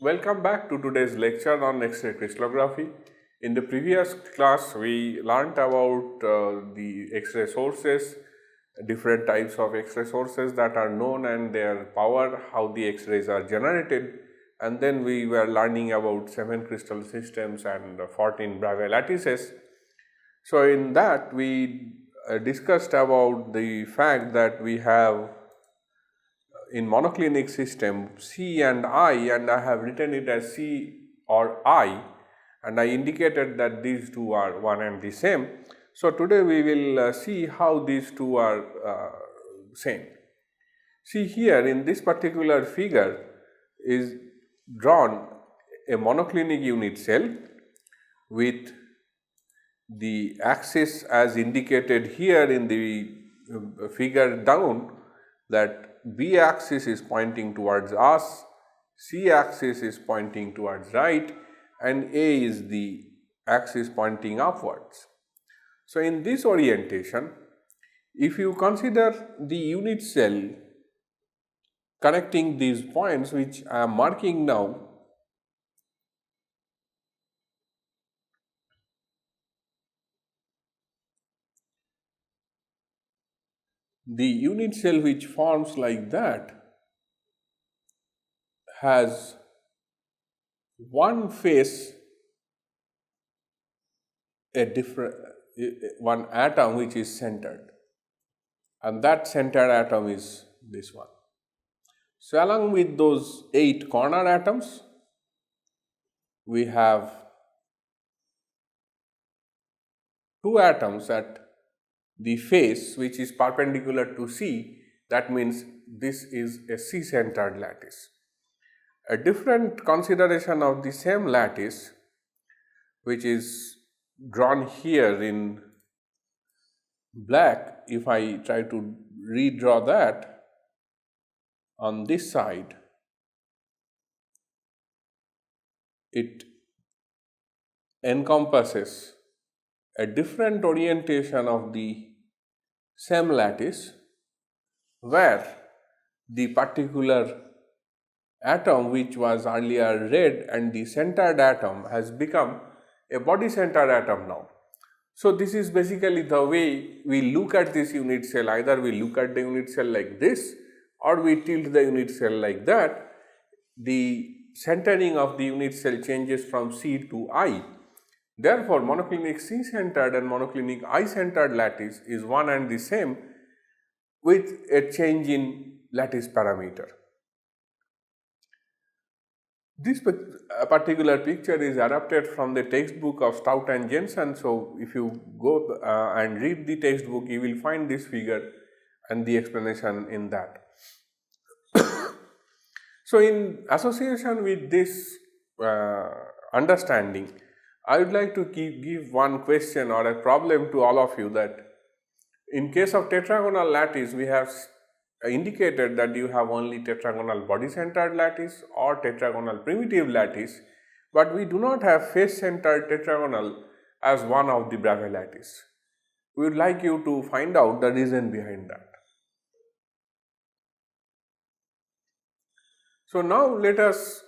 Welcome back to today's lecture on X-ray crystallography. In the previous class, we learnt about the X-ray sources, different types of X-ray sources that are known and their power, how the X-rays are generated, and then we were learning about 7 crystal systems and 14 Bravais lattices. So, in that we discussed about the fact that we have in monoclinic system C and I have written it as C or I, and I indicated that these two are one and the same. So, today we will see how these two are same. See, here in this particular figure is drawn a monoclinic unit cell with the axis as indicated here in the figure down, that B axis is pointing towards us, C axis is pointing towards right, and A is the axis pointing upwards. So, in this orientation, if you consider the unit cell connecting these points which I am marking now, the unit cell which forms like that has one face, one atom which is centered, and that centered atom is this one. So, along with those 8 corner atoms, we have 2 atoms at the face which is perpendicular to C. That means this is a C-centered lattice. A different consideration of the same lattice, which is drawn here in black, if I try to redraw that on this side, it encompasses a different orientation of the same lattice, where the particular atom which was earlier red and the centered atom has become a body centered atom now. So, this is basically the way we look at this unit cell. Either we look at the unit cell like this or we tilt the unit cell like that. The centering of the unit cell changes from C to I. Therefore, monoclinic C-centered and monoclinic I-centered lattice is one and the same with a change in lattice parameter. This particular picture is adapted from the textbook of Stout and Jensen. So, if you go and read the textbook, you will find this figure and the explanation in that. So, in association with this understanding, I would like to give one question or a problem to all of you, that in case of tetragonal lattice, we have indicated that you have only tetragonal body centered lattice or tetragonal primitive lattice, but we do not have face centered tetragonal as one of the Bravais lattice. We would like you to find out the reason behind that. So, now let us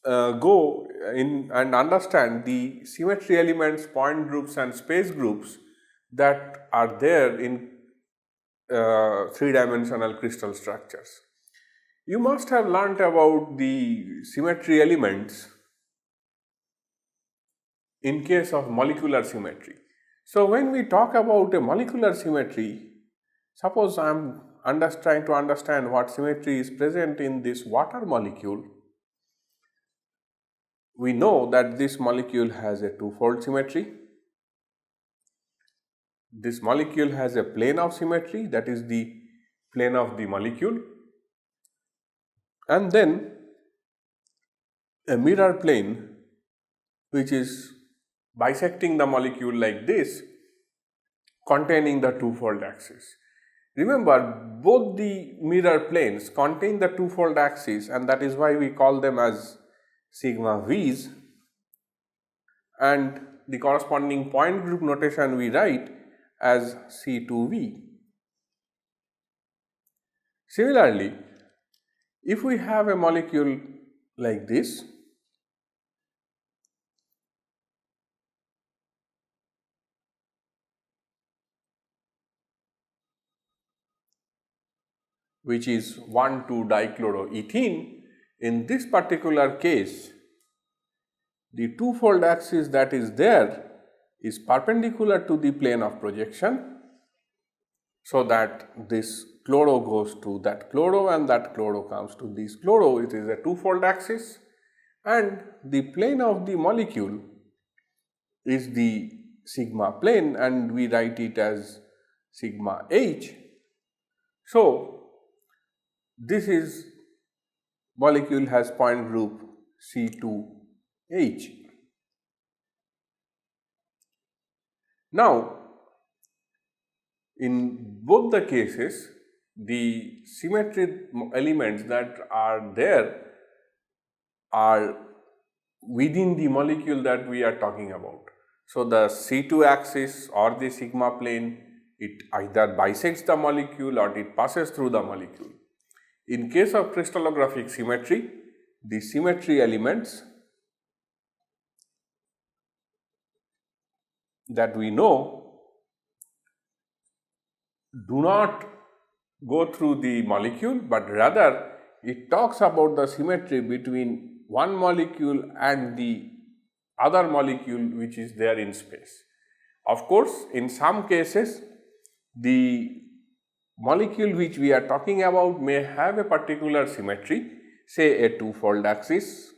go in and understand the symmetry elements, point groups and space groups that are there in 3-dimensional crystal structures. You must have learnt about the symmetry elements in case of molecular symmetry. So, when we talk about a molecular symmetry, suppose I am trying to understand what symmetry is present in this water molecule. We know that this molecule has a two-fold symmetry. This molecule has a plane of symmetry, that is the plane of the molecule, and then a mirror plane which is bisecting the molecule like this, containing the two-fold axis. Remember, both the mirror planes contain the two-fold axis, and that is why we call them as sigma v's, and the corresponding point group notation we write as C2V. Similarly, if we have a molecule like this, which is 1,2-dichloroethene. In this particular case, the two-fold axis that is there is perpendicular to the plane of projection, so that this chloro goes to that chloro and that chloro comes to this chloro. It is a two-fold axis, and the plane of the molecule is the sigma plane, and we write it as sigma h. So, this is molecule has point group C2H. Now, in both the cases, the symmetry elements that are there are within the molecule that we are talking about. So, the C2 axis or the sigma plane, it either bisects the molecule or it passes through the molecule. In case of crystallographic symmetry, the symmetry elements that we know do not go through the molecule, but rather it talks about the symmetry between one molecule and the other molecule which is there in space. Of course, in some cases the molecule which we are talking about may have a particular symmetry, say a two-fold axis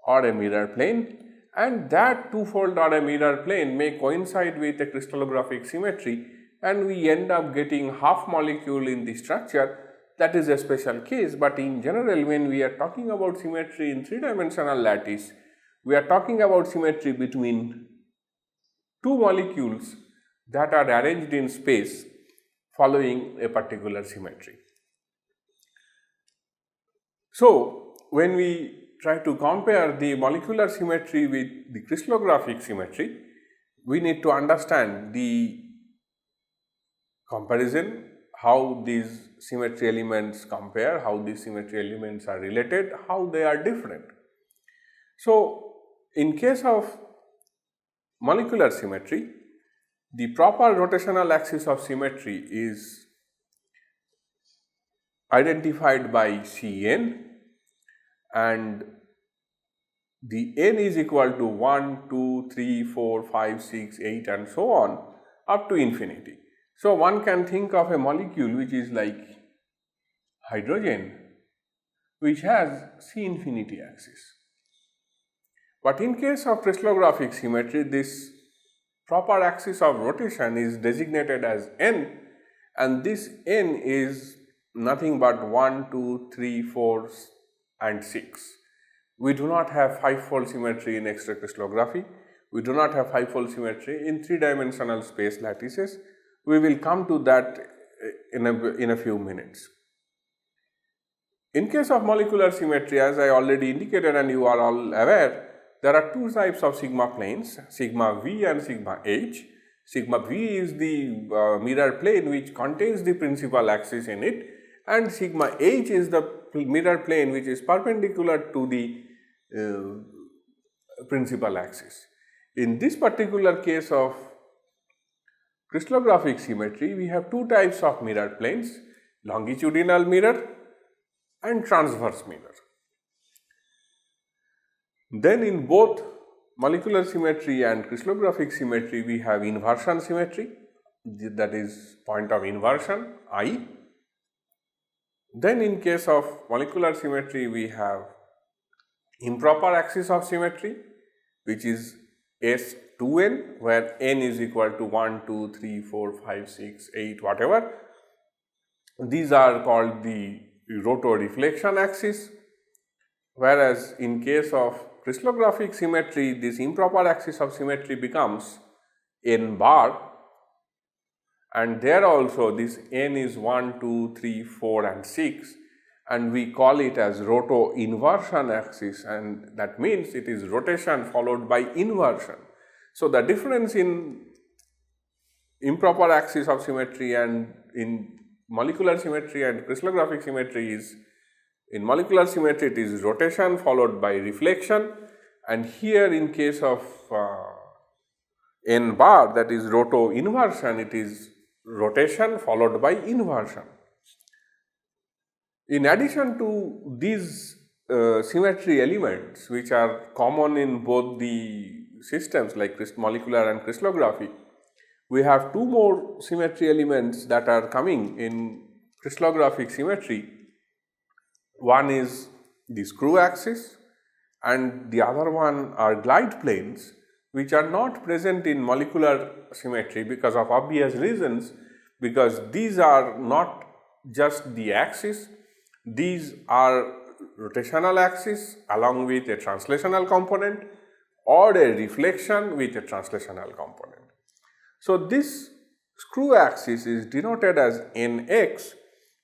or a mirror plane, and that two-fold or a mirror plane may coincide with a crystallographic symmetry, and we end up getting half molecule in the structure. That is a special case, but in general, when we are talking about symmetry in three-dimensional lattice, we are talking about symmetry between two molecules that are arranged in space following a particular symmetry. So, when we try to compare the molecular symmetry with the crystallographic symmetry, we need to understand the comparison, how these symmetry elements compare, how these symmetry elements are related, how they are different. So, in case of molecular symmetry, the proper rotational axis of symmetry is identified by Cn, and the n is equal to 1, 2, 3, 4, 5, 6, 8 and so on up to infinity. So, one can think of a molecule which is like hydrogen, which has C infinity axis. But in case of crystallographic symmetry, this proper axis of rotation is designated as n, and this n is nothing but 1, 2, 3, 4 and 6. We do not have five-fold symmetry in X-ray crystallography. We do not have five-fold symmetry in three-dimensional space lattices. We will come to that in a few minutes. In case of molecular symmetry, as I already indicated and you are all aware, there are two types of sigma planes, sigma V and sigma H. Sigma V is the mirror plane which contains the principal axis in it, and sigma H is the mirror plane which is perpendicular to the principal axis. In this particular case of crystallographic symmetry, we have two types of mirror planes, longitudinal mirror and transverse mirror. Then in both molecular symmetry and crystallographic symmetry, we have inversion symmetry, that is point of inversion I. Then in case of molecular symmetry, we have improper axis of symmetry, which is S2n, where n is equal to 1, 2, 3, 4, 5, 6, 8, whatever. These are called the rotoreflection axis, whereas in case of crystallographic symmetry, this improper axis of symmetry becomes n bar, and there also this n is 1, 2, 3, 4 and 6, and we call it as roto-inversion axis, and that means it is rotation followed by inversion. So, the difference in improper axis of symmetry and in molecular symmetry and crystallographic symmetry is, in molecular symmetry it is rotation followed by reflection, and here in case of n bar, that is roto-inversion, it is rotation followed by inversion. In addition to these symmetry elements, which are common in both the systems like molecular and crystallography, we have two more symmetry elements that are coming in crystallographic symmetry. One is the screw axis and the other one are glide planes, which are not present in molecular symmetry because of obvious reasons, because these are not just the axis, these are rotational axis along with a translational component or a reflection with a translational component. So, this screw axis is denoted as Nx,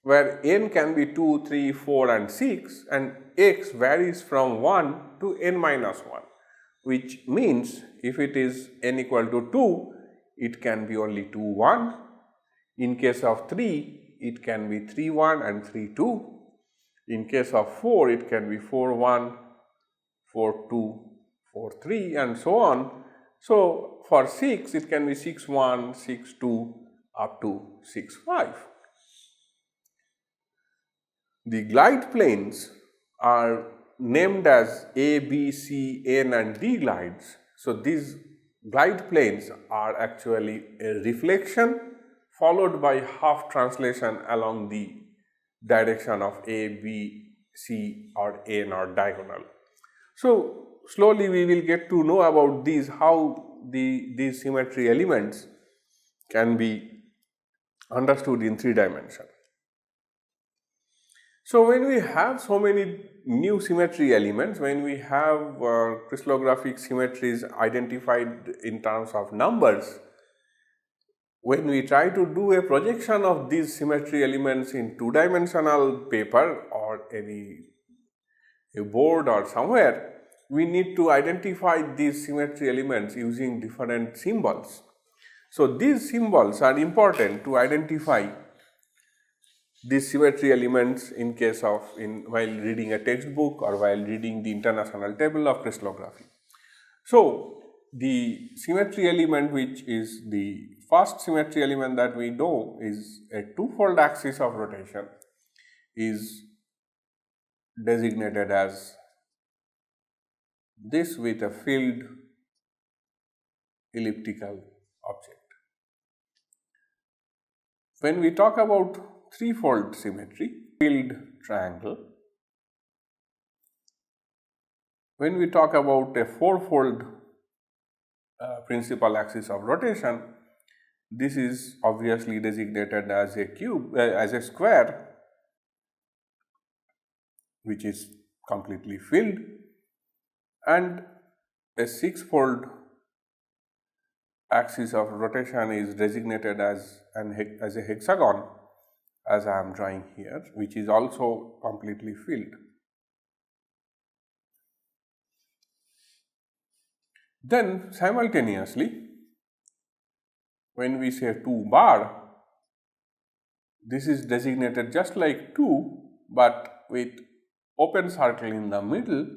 where n can be 2, 3, 4 and 6 and x varies from 1 to n minus 1, which means if it is n equal to 2, it can be only 2, 1. In case of 3, it can be 3, 1 and 3, 2. In case of 4, it can be 4, 1, 4, 2, 4, 3 and so on. So, for 6, it can be 6, 1, 6, 2 up to 6, 5. The glide planes are named as A, B, C, N and D glides. So, these glide planes are actually a reflection followed by half translation along the direction of A, B, C or N or diagonal. So, slowly we will get to know about these, how these symmetry elements can be understood in 3 dimensions. So, when we have so many new symmetry elements, when we have crystallographic symmetries identified in terms of numbers, when we try to do a projection of these symmetry elements in 2-dimensional paper or a board or somewhere, we need to identify these symmetry elements using different symbols. So, these symbols are important to identify these symmetry elements in case of while reading a textbook or while reading the international table of crystallography. So, the symmetry element, which is the first symmetry element that we know, is a two-fold axis of rotation, is designated as this with a filled elliptical object. When we talk about three-fold symmetry, filled triangle. When we talk about a four-fold principal axis of rotation, this is obviously designated as a cube, as a square, which is completely filled, and a six-fold axis of rotation is designated as a hexagon, as I am drawing here, which is also completely filled. Then simultaneously, when we say 2 bar, this is designated just like 2, but with open circle in the middle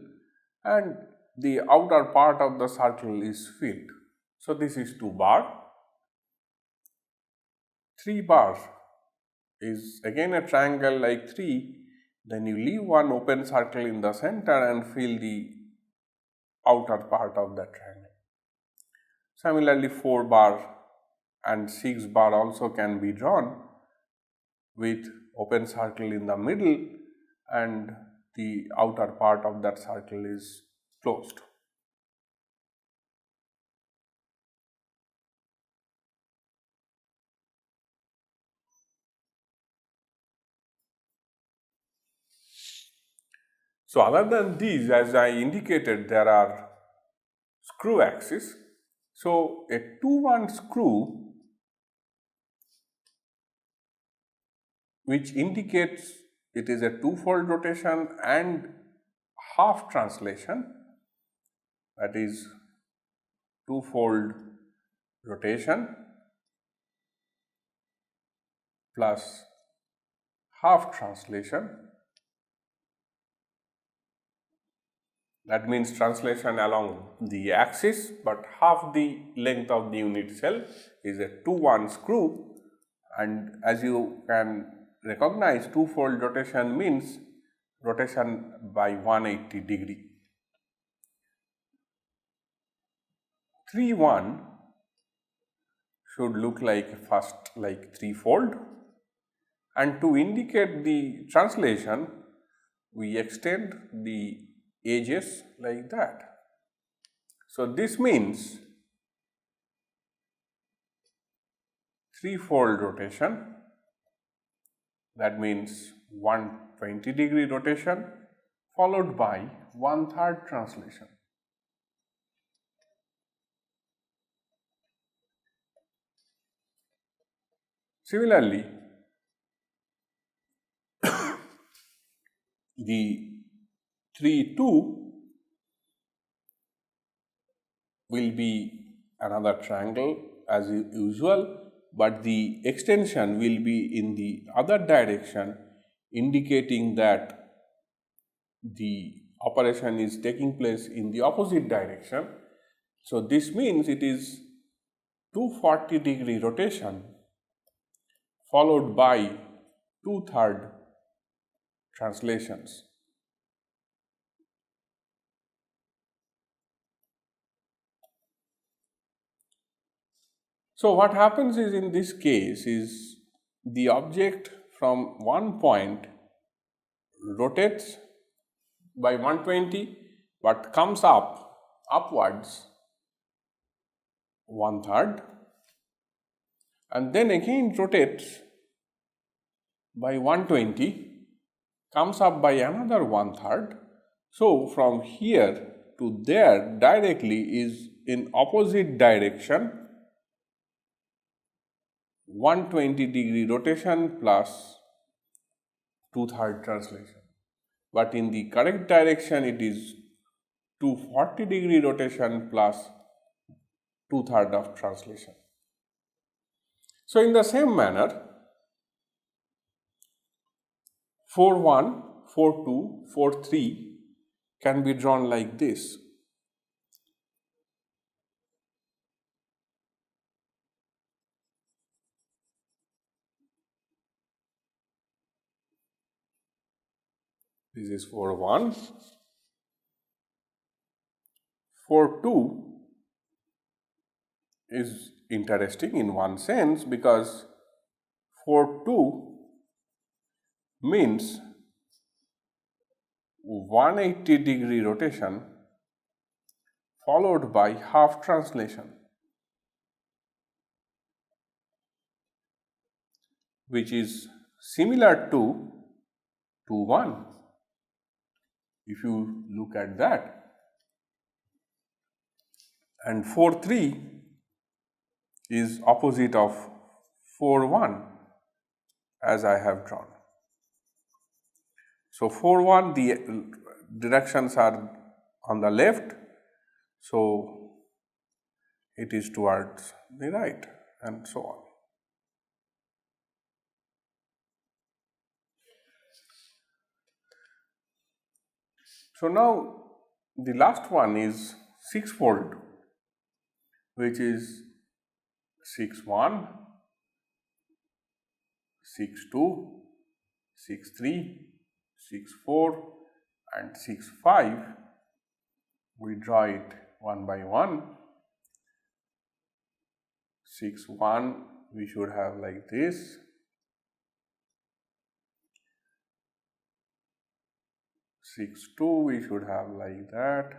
and the outer part of the circle is filled. So, this is 2 bar. 3 bar is again a triangle like 3, then you leave one open circle in the center and fill the outer part of the triangle. Similarly, 4 bar and 6 bar also can be drawn with open circle in the middle and the outer part of that circle is closed. So, other than these, as I indicated, there are screw axis. So, a 2-1 screw, which indicates it is a two-fold rotation and half translation, that is two-fold rotation plus half translation. That means translation along the axis, but half the length of the unit cell is a 2-1 screw, and as you can recognize two-fold rotation means rotation by 180 degree. 3-1 should look like first like threefold, and to indicate the translation we extend the edges like that. So this means threefold rotation, that means 120 degree rotation followed by 1/3 translation. Similarly, the 3-2 will be another triangle as usual, but the extension will be in the other direction, indicating that the operation is taking place in the opposite direction. So this means it is 240 degree rotation followed by 2/3 translations. So what happens is, in this case, is the object from one point rotates by 120 but comes upwards 1/3 and then again rotates by 120, comes up by another 1/3. So from here to there directly is in opposite direction, 120 degree rotation plus 2/3 translation. But in the correct direction it is 240 degree rotation plus 2/3 of translation. So in the same manner, 4-1, 4-2, 4-3 can be drawn like this. This is 4-1. 4-2 is interesting in one sense because 4-2 means 180 degree rotation followed by half translation, which is similar to 2-1. If you look at that, and 4-3 is opposite of 4-1 as I have drawn. So 4-1, the directions are on the left, so it is towards the right, and so on. So now the last one is six-fold, which is 6-1, 6-2, 6-3, 6-4 and 6-5. We draw it one by one. 6-1 we should have like this. 6-2 we should have like that.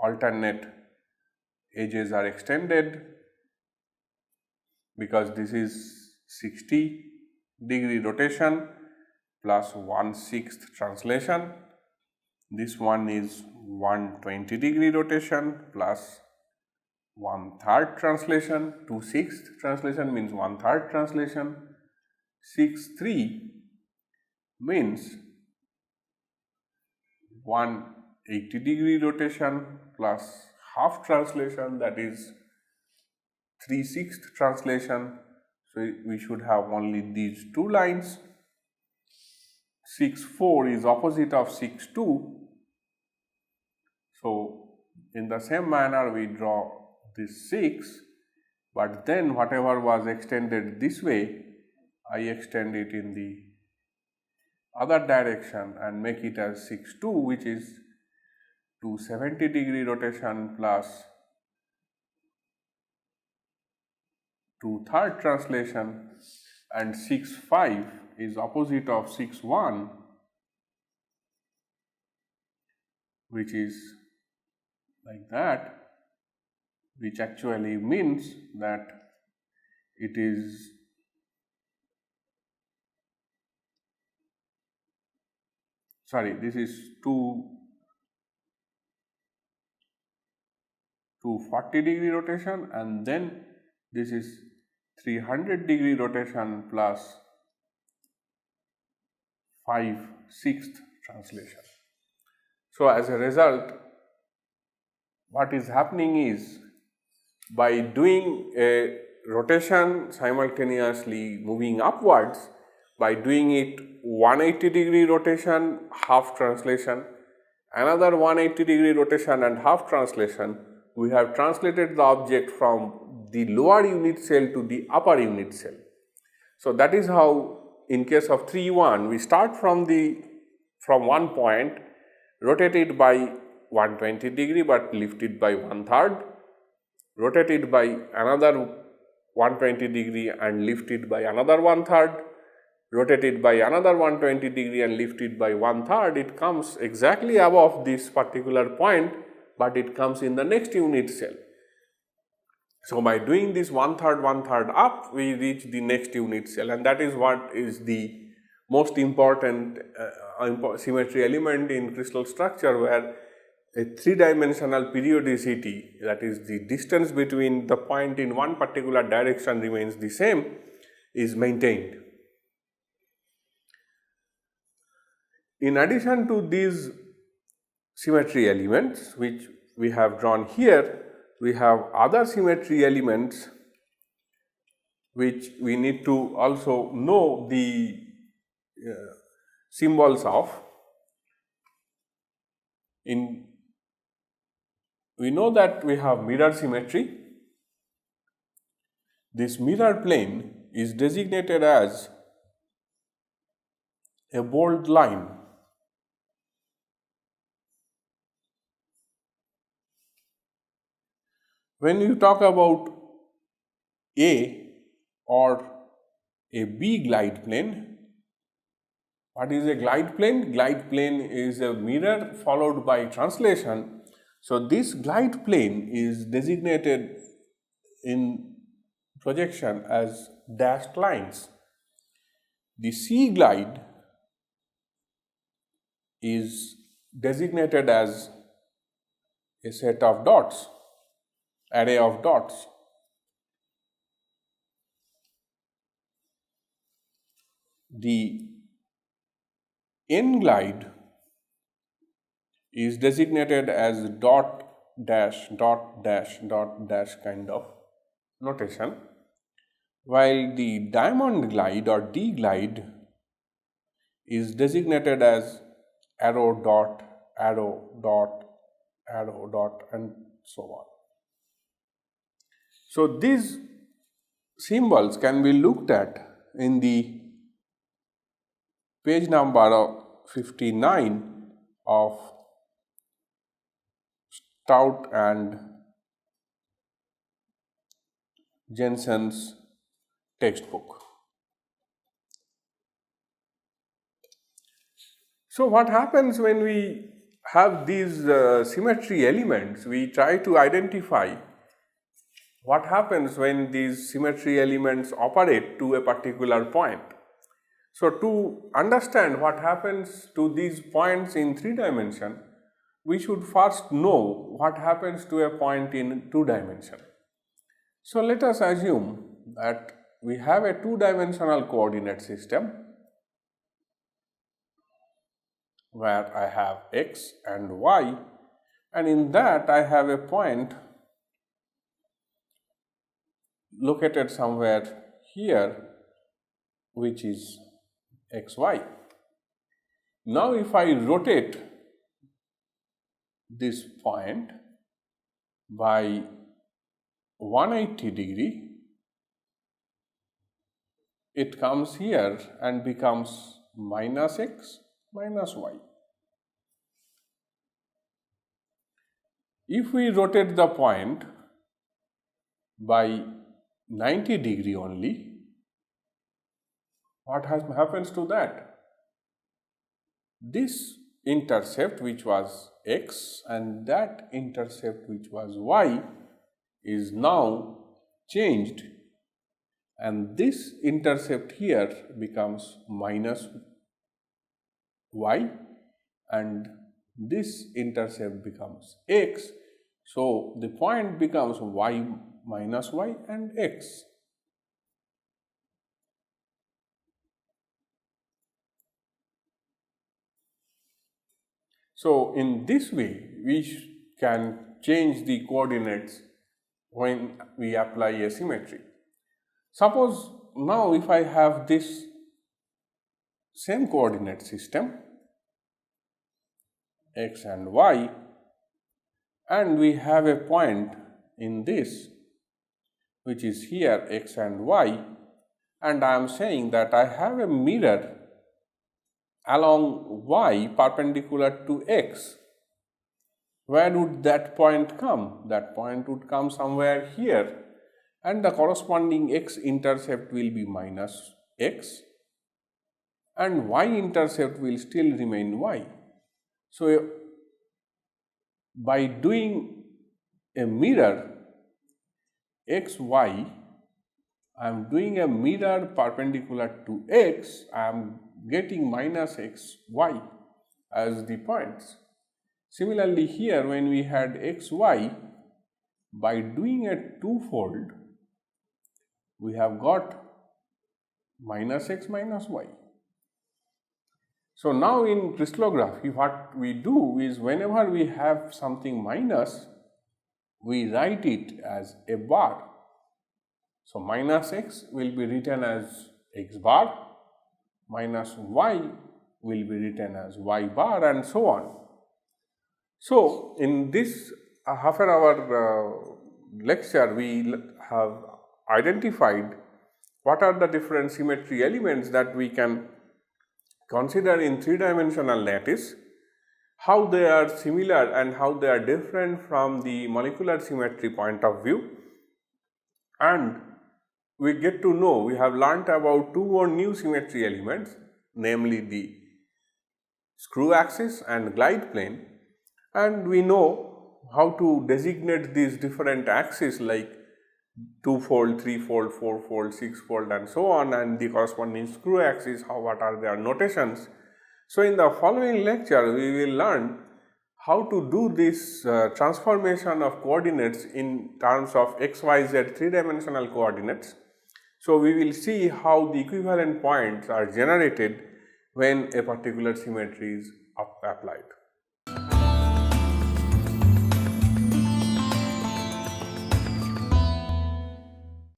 Alternate edges are extended because this is 60 degree rotation plus 1/6 translation. This one is 120 degree rotation plus 1/3 translation. 2/6 translation means 1/3 translation. 6-3 means 180 degree rotation plus half translation, that is 3/6 translation. So we should have only these two lines. 6-4 is opposite of 6-2. So in the same manner we draw this 6 but then whatever was extended this way, I extend it in the other direction and make it as 6-2, which is 270-degree rotation plus 2/3 translation, and 6-5 is opposite of 6-1, which is like that, which actually means that it is this is 240-degree rotation, and then this is 300-degree rotation plus 5/6 translation. So, as a result, what is happening is, by doing a rotation simultaneously moving upwards, by doing it 180-degree rotation, half translation, another 180-degree rotation and half translation, we have translated the object from the lower unit cell to the upper unit cell. So, that is how in case of 3-1 we start from one point, rotate it by 120-degree but lift it by 1/3, rotate it by another 120-degree and lift it by another 1/3, rotate it by another 120-degree and lift it by 1/3, it comes exactly above this particular point, but it comes in the next unit cell. So, by doing this 1/3, 1/3 up, we reach the next unit cell, and that is what is the most important symmetry element in crystal structure, where a 3-dimensional periodicity, that is the distance between the point in one particular direction remains the same, is maintained. In addition to these symmetry elements which we have drawn here, we have other symmetry elements which we need to also know the symbols of. We know that we have mirror symmetry. This mirror plane is designated as a bold line. When you talk about A or a B glide plane, what is a glide plane? Glide plane is a mirror followed by translation. So, this glide plane is designated in projection as dashed lines. The C glide is designated as a set of dots, array of dots. The N glide is designated as dot dash dot dash dot dash kind of notation, while the diamond glide or D glide is designated as arrow dot arrow dot arrow dot and so on. So, these symbols can be looked at in the page number 59 of Stout and Jensen's textbook. So, what happens when we have these symmetry elements? We try to identify what happens when these symmetry elements operate to a particular point. So, to understand what happens to these points in 3 dimension, we should first know what happens to a point in 2 dimension. So, let us assume that we have a 2-dimensional coordinate system where I have x and y, and in that I have a point located somewhere here, which is xy. Now, if I rotate this point by 180 degree, it comes here and becomes minus x minus y. If we rotate the point by 90 degree only, what happens to that? This intercept, which was x, and that intercept, which was y, is now changed, and this intercept here becomes minus y and this intercept becomes x. So the point becomes y minus y and x. So in this way we can change the coordinates when we apply a symmetry. Suppose now if I have this same coordinate system x and y, and we have a point in this which is here x and y, and I am saying that I have a mirror along y perpendicular to x. Where would that point come? That point would come somewhere here, and the corresponding x intercept will be minus x and y intercept will still remain y. So by doing a mirror x y, I am doing a mirror perpendicular to x, I am getting minus x y as the points. Similarly here when we had x y, by doing a twofold we have got minus x minus y. So now in crystallography what we do is whenever we have something minus, we write it as a bar. So minus x will be written as x bar, minus y will be written as y bar, and so on. So in this half an hour lecture we have identified what are the different symmetry elements that we can consider in three-dimensional lattice, how they are similar and how they are different from the molecular symmetry point of view, and we get to know, we have learnt about two more new symmetry elements, namely the screw axis and glide plane, and we know how to designate these different axes like two-fold, three-fold, four-fold, six-fold, and so on, and the corresponding screw axis, what are their notations. So in the following lecture we will learn how to do this transformation of coordinates in terms of x, y, z three-dimensional coordinates. So we will see how the equivalent points are generated when a particular symmetry is applied.